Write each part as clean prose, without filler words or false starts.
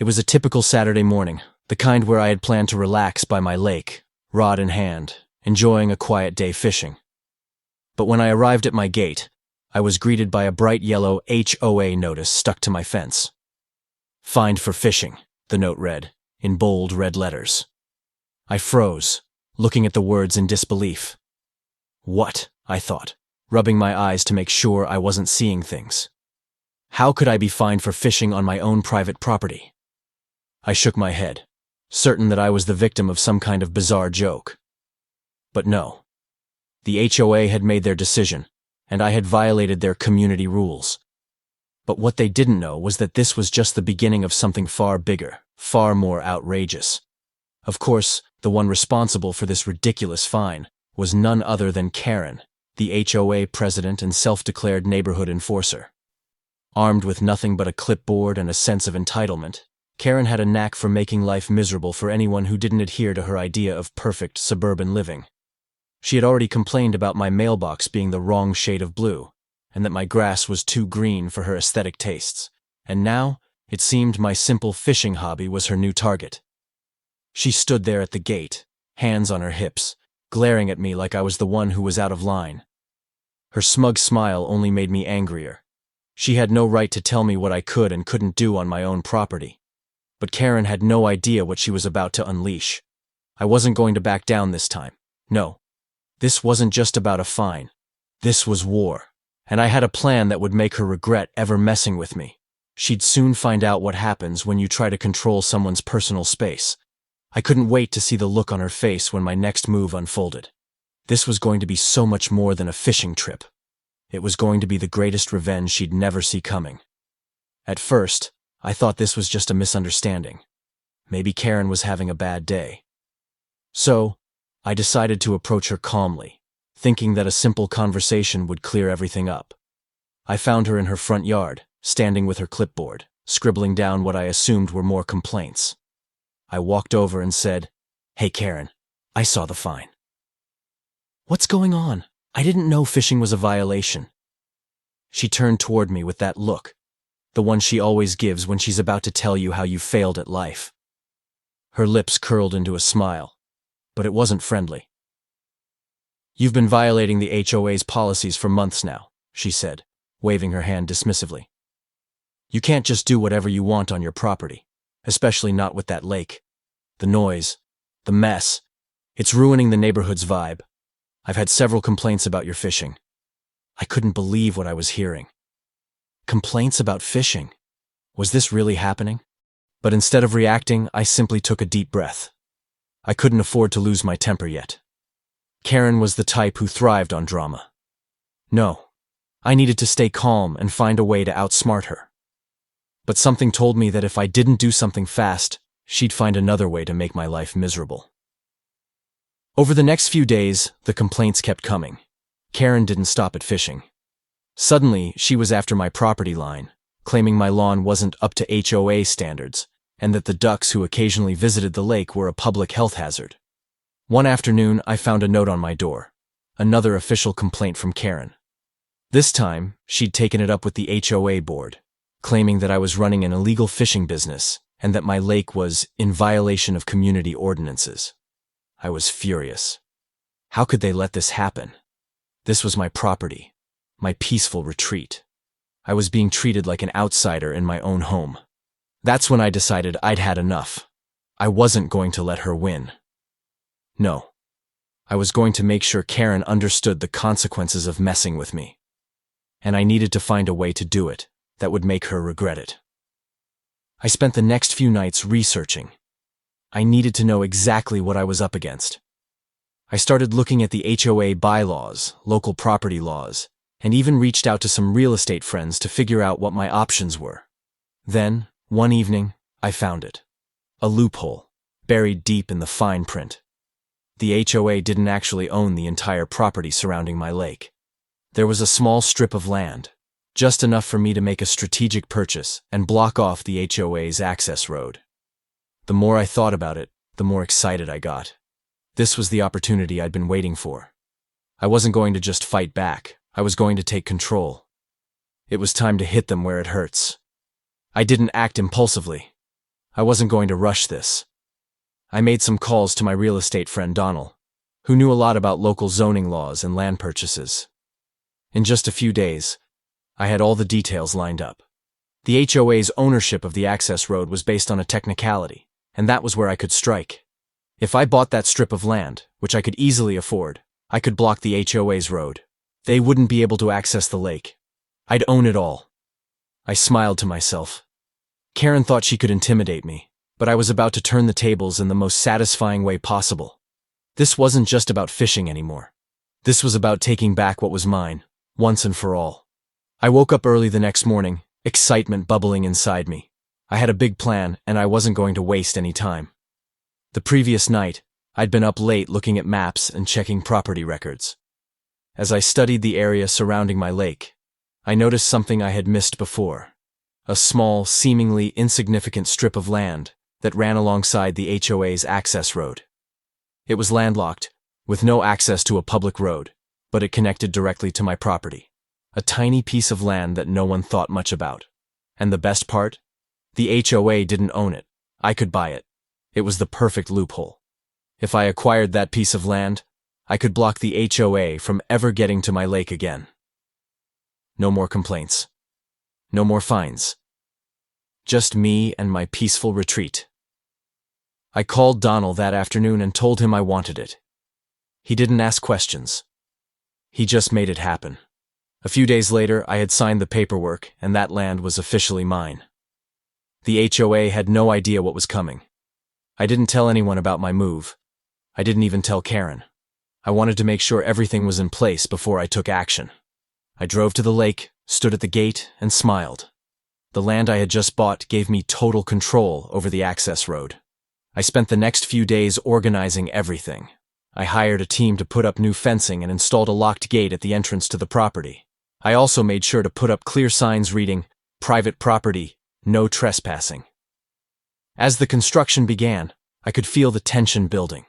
It was a typical Saturday morning, the kind where I had planned to relax by my lake, rod in hand, enjoying a quiet day fishing. But when I arrived at my gate, I was greeted by a bright yellow HOA notice stuck to my fence. "Fined for fishing," the note read, in bold red letters. I froze, looking at the words in disbelief. What? I thought, rubbing my eyes to make sure I wasn't seeing things. How could I be fined for fishing on my own private property? I shook my head, certain that I was the victim of some kind of bizarre joke. But no. The HOA had made their decision, and I had violated their community rules. But what they didn't know was that this was just the beginning of something far bigger, far more outrageous. Of course, the one responsible for this ridiculous fine was none other than Karen, the HOA president and self-declared neighborhood enforcer. Armed with nothing but a clipboard and a sense of entitlement, Karen had a knack for making life miserable for anyone who didn't adhere to her idea of perfect suburban living. She had already complained about my mailbox being the wrong shade of blue, and that my grass was too green for her aesthetic tastes, and now it seemed my simple fishing hobby was her new target. She stood there at the gate, hands on her hips, glaring at me like I was the one who was out of line. Her smug smile only made me angrier. She had no right to tell me what I could and couldn't do on my own property. But Karen had no idea what she was about to unleash. I wasn't going to back down this time. No. This wasn't just about a fine. This was war. And I had a plan that would make her regret ever messing with me. She'd soon find out what happens when you try to control someone's personal space. I couldn't wait to see the look on her face when my next move unfolded. This was going to be so much more than a fishing trip. It was going to be the greatest revenge she'd never see coming. At first, I thought this was just a misunderstanding. Maybe Karen was having a bad day. So, I decided to approach her calmly, thinking that a simple conversation would clear everything up. I found her in her front yard, standing with her clipboard, scribbling down what I assumed were more complaints. I walked over and said, "Hey Karen, I saw the fine." "What's going on? I didn't know fishing was a violation." She turned toward me with that look, the one she always gives when she's about to tell you how you failed at life. Her lips curled into a smile, but it wasn't friendly. "You've been violating the HOA's policies for months now," she said, waving her hand dismissively. "You can't just do whatever you want on your property, especially not with that lake. The noise, the mess, it's ruining the neighborhood's vibe. I've had several complaints about your fishing." I couldn't believe what I was hearing. Complaints about fishing? Was this really happening? But instead of reacting, I simply took a deep breath. I couldn't afford to lose my temper yet. Karen was the type who thrived on drama. No, I needed to stay calm and find a way to outsmart her. But something told me that if I didn't do something fast, she'd find another way to make my life miserable. Over the next few days, the complaints kept coming. Karen didn't stop at fishing. Suddenly, she was after my property line, claiming my lawn wasn't up to HOA standards, and that the ducks who occasionally visited the lake were a public health hazard. One afternoon, I found a note on my door, another official complaint from Karen. This time, she'd taken it up with the HOA board, claiming that I was running an illegal fishing business and that my lake was in violation of community ordinances. I was furious. How could they let this happen? This was my property, my peaceful retreat. I was being treated like an outsider in my own home. That's when I decided I'd had enough. I wasn't going to let her win. No. I was going to make sure Karen understood the consequences of messing with me. And I needed to find a way to do it that would make her regret it. I spent the next few nights researching. I needed to know exactly what I was up against. I started looking at the HOA bylaws, local property laws, and even reached out to some real estate friends to figure out what my options were. Then, one evening, I found it. A loophole, buried deep in the fine print. The HOA didn't actually own the entire property surrounding my lake. There was a small strip of land, just enough for me to make a strategic purchase and block off the HOA's access road. The more I thought about it, the more excited I got. This was the opportunity I'd been waiting for. I wasn't going to just fight back. I was going to take control. It was time to hit them where it hurts. I didn't act impulsively. I wasn't going to rush this. I made some calls to my real estate friend Donald, who knew a lot about local zoning laws and land purchases. In just a few days, I had all the details lined up. The HOA's ownership of the access road was based on a technicality, and that was where I could strike. If I bought that strip of land, which I could easily afford, I could block the HOA's road. They wouldn't be able to access the lake. I'd own it all. I smiled to myself. Karen thought she could intimidate me, but I was about to turn the tables in the most satisfying way possible. This wasn't just about fishing anymore. This was about taking back what was mine, once and for all. I woke up early the next morning, excitement bubbling inside me. I had a big plan, and I wasn't going to waste any time. The previous night, I'd been up late looking at maps and checking property records. As I studied the area surrounding my lake, I noticed something I had missed before. A small, seemingly insignificant strip of land that ran alongside the HOA's access road. It was landlocked, with no access to a public road, but it connected directly to my property. A tiny piece of land that no one thought much about. And the best part? The HOA didn't own it. I could buy it. It was the perfect loophole. If I acquired that piece of land, I could block the HOA from ever getting to my lake again. No more complaints. No more fines. Just me and my peaceful retreat. I called Donald that afternoon and told him I wanted it. He didn't ask questions. He just made it happen. A few days later, I had signed the paperwork, and that land was officially mine. The HOA had no idea what was coming. I didn't tell anyone about my move. I didn't even tell Karen. I wanted to make sure everything was in place before I took action. I drove to the lake, stood at the gate, and smiled. The land I had just bought gave me total control over the access road. I spent the next few days organizing everything. I hired a team to put up new fencing and installed a locked gate at the entrance to the property. I also made sure to put up clear signs reading, "Private property, no trespassing." As the construction began, I could feel the tension building.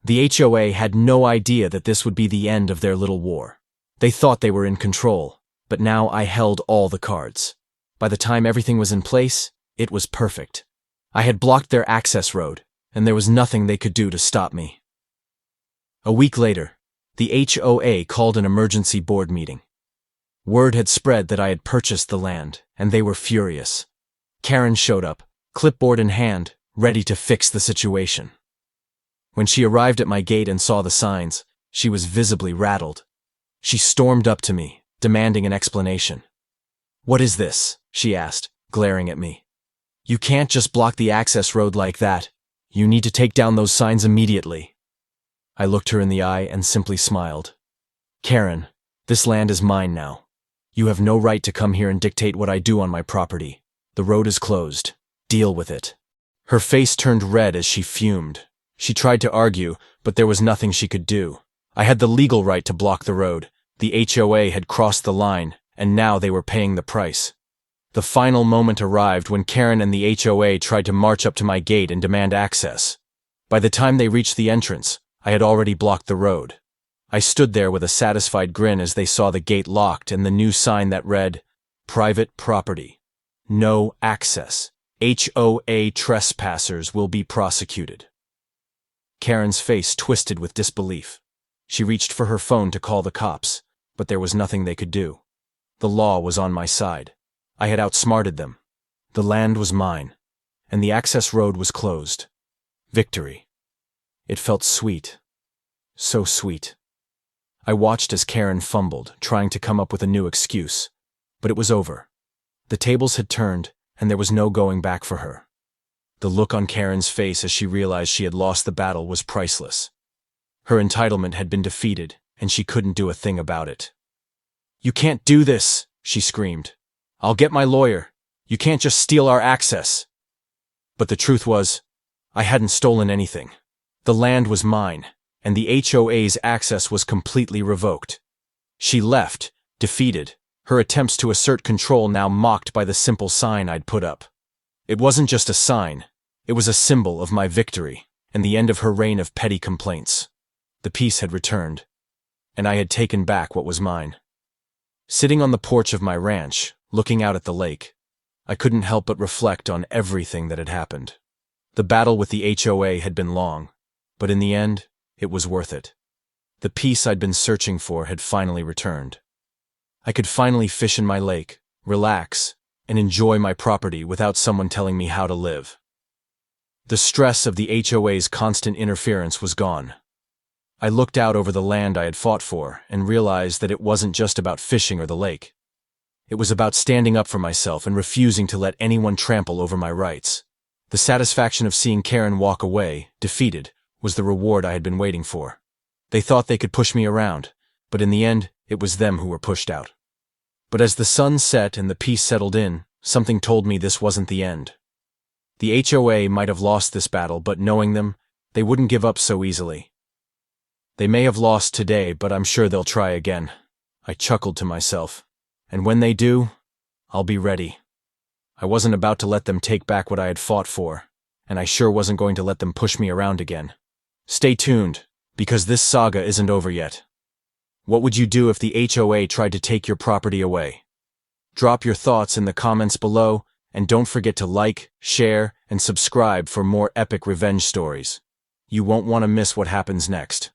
The HOA had no idea that this would be the end of their little war. They thought they were in control, but now I held all the cards. By the time everything was in place, it was perfect. I had blocked their access road, and there was nothing they could do to stop me. A week later, the HOA called an emergency board meeting. Word had spread that I had purchased the land, and they were furious. Karen showed up, clipboard in hand, ready to fix the situation. When she arrived at my gate and saw the signs, she was visibly rattled. She stormed up to me, demanding an explanation. "What is this?" she asked, glaring at me. "You can't just block the access road like that. You need to take down those signs immediately." I looked her in the eye and simply smiled. "Karen, this land is mine now. You have no right to come here and dictate what I do on my property. The road is closed. Deal with it." Her face turned red as she fumed. She tried to argue, but there was nothing she could do. I had the legal right to block the road. The HOA had crossed the line, and now they were paying the price. The final moment arrived when Karen and the HOA tried to march up to my gate and demand access. By the time they reached the entrance, I had already blocked the road. I stood there with a satisfied grin as they saw the gate locked and the new sign that read, "Private property. No access. HOA trespassers will be prosecuted." Karen's face twisted with disbelief. She reached for her phone to call the cops, but there was nothing they could do. The law was on my side. I had outsmarted them. The land was mine, and the access road was closed. Victory. It felt sweet. So sweet. I watched as Karen fumbled, trying to come up with a new excuse, but it was over. The tables had turned, and there was no going back for her. The look on Karen's face as she realized she had lost the battle was priceless. Her entitlement had been defeated, and she couldn't do a thing about it. "You can't do this," she screamed. "I'll get my lawyer. You can't just steal our access." But the truth was, I hadn't stolen anything. The land was mine, and the HOA's access was completely revoked. She left, defeated, her attempts to assert control now mocked by the simple sign I'd put up. It wasn't just a sign, it was a symbol of my victory and the end of her reign of petty complaints. The peace had returned, and I had taken back what was mine. Sitting on the porch of my ranch, looking out at the lake, I couldn't help but reflect on everything that had happened. The battle with the HOA had been long, but in the end, it was worth it. The peace I'd been searching for had finally returned. I could finally fish in my lake, relax, and enjoy my property without someone telling me how to live. The stress of the HOA's constant interference was gone. I looked out over the land I had fought for and realized that it wasn't just about fishing or the lake. It was about standing up for myself and refusing to let anyone trample over my rights. The satisfaction of seeing Karen walk away, defeated, was the reward I had been waiting for. They thought they could push me around, but in the end, it was them who were pushed out. But as the sun set and the peace settled in, something told me this wasn't the end. The HOA might have lost this battle, but knowing them, they wouldn't give up so easily. They may have lost today, but I'm sure they'll try again. I chuckled to myself. And when they do, I'll be ready. I wasn't about to let them take back what I had fought for, and I sure wasn't going to let them push me around again. Stay tuned, because this saga isn't over yet. What would you do if the HOA tried to take your property away? Drop your thoughts in the comments below, and don't forget to like, share, and subscribe for more epic revenge stories. You won't want to miss what happens next.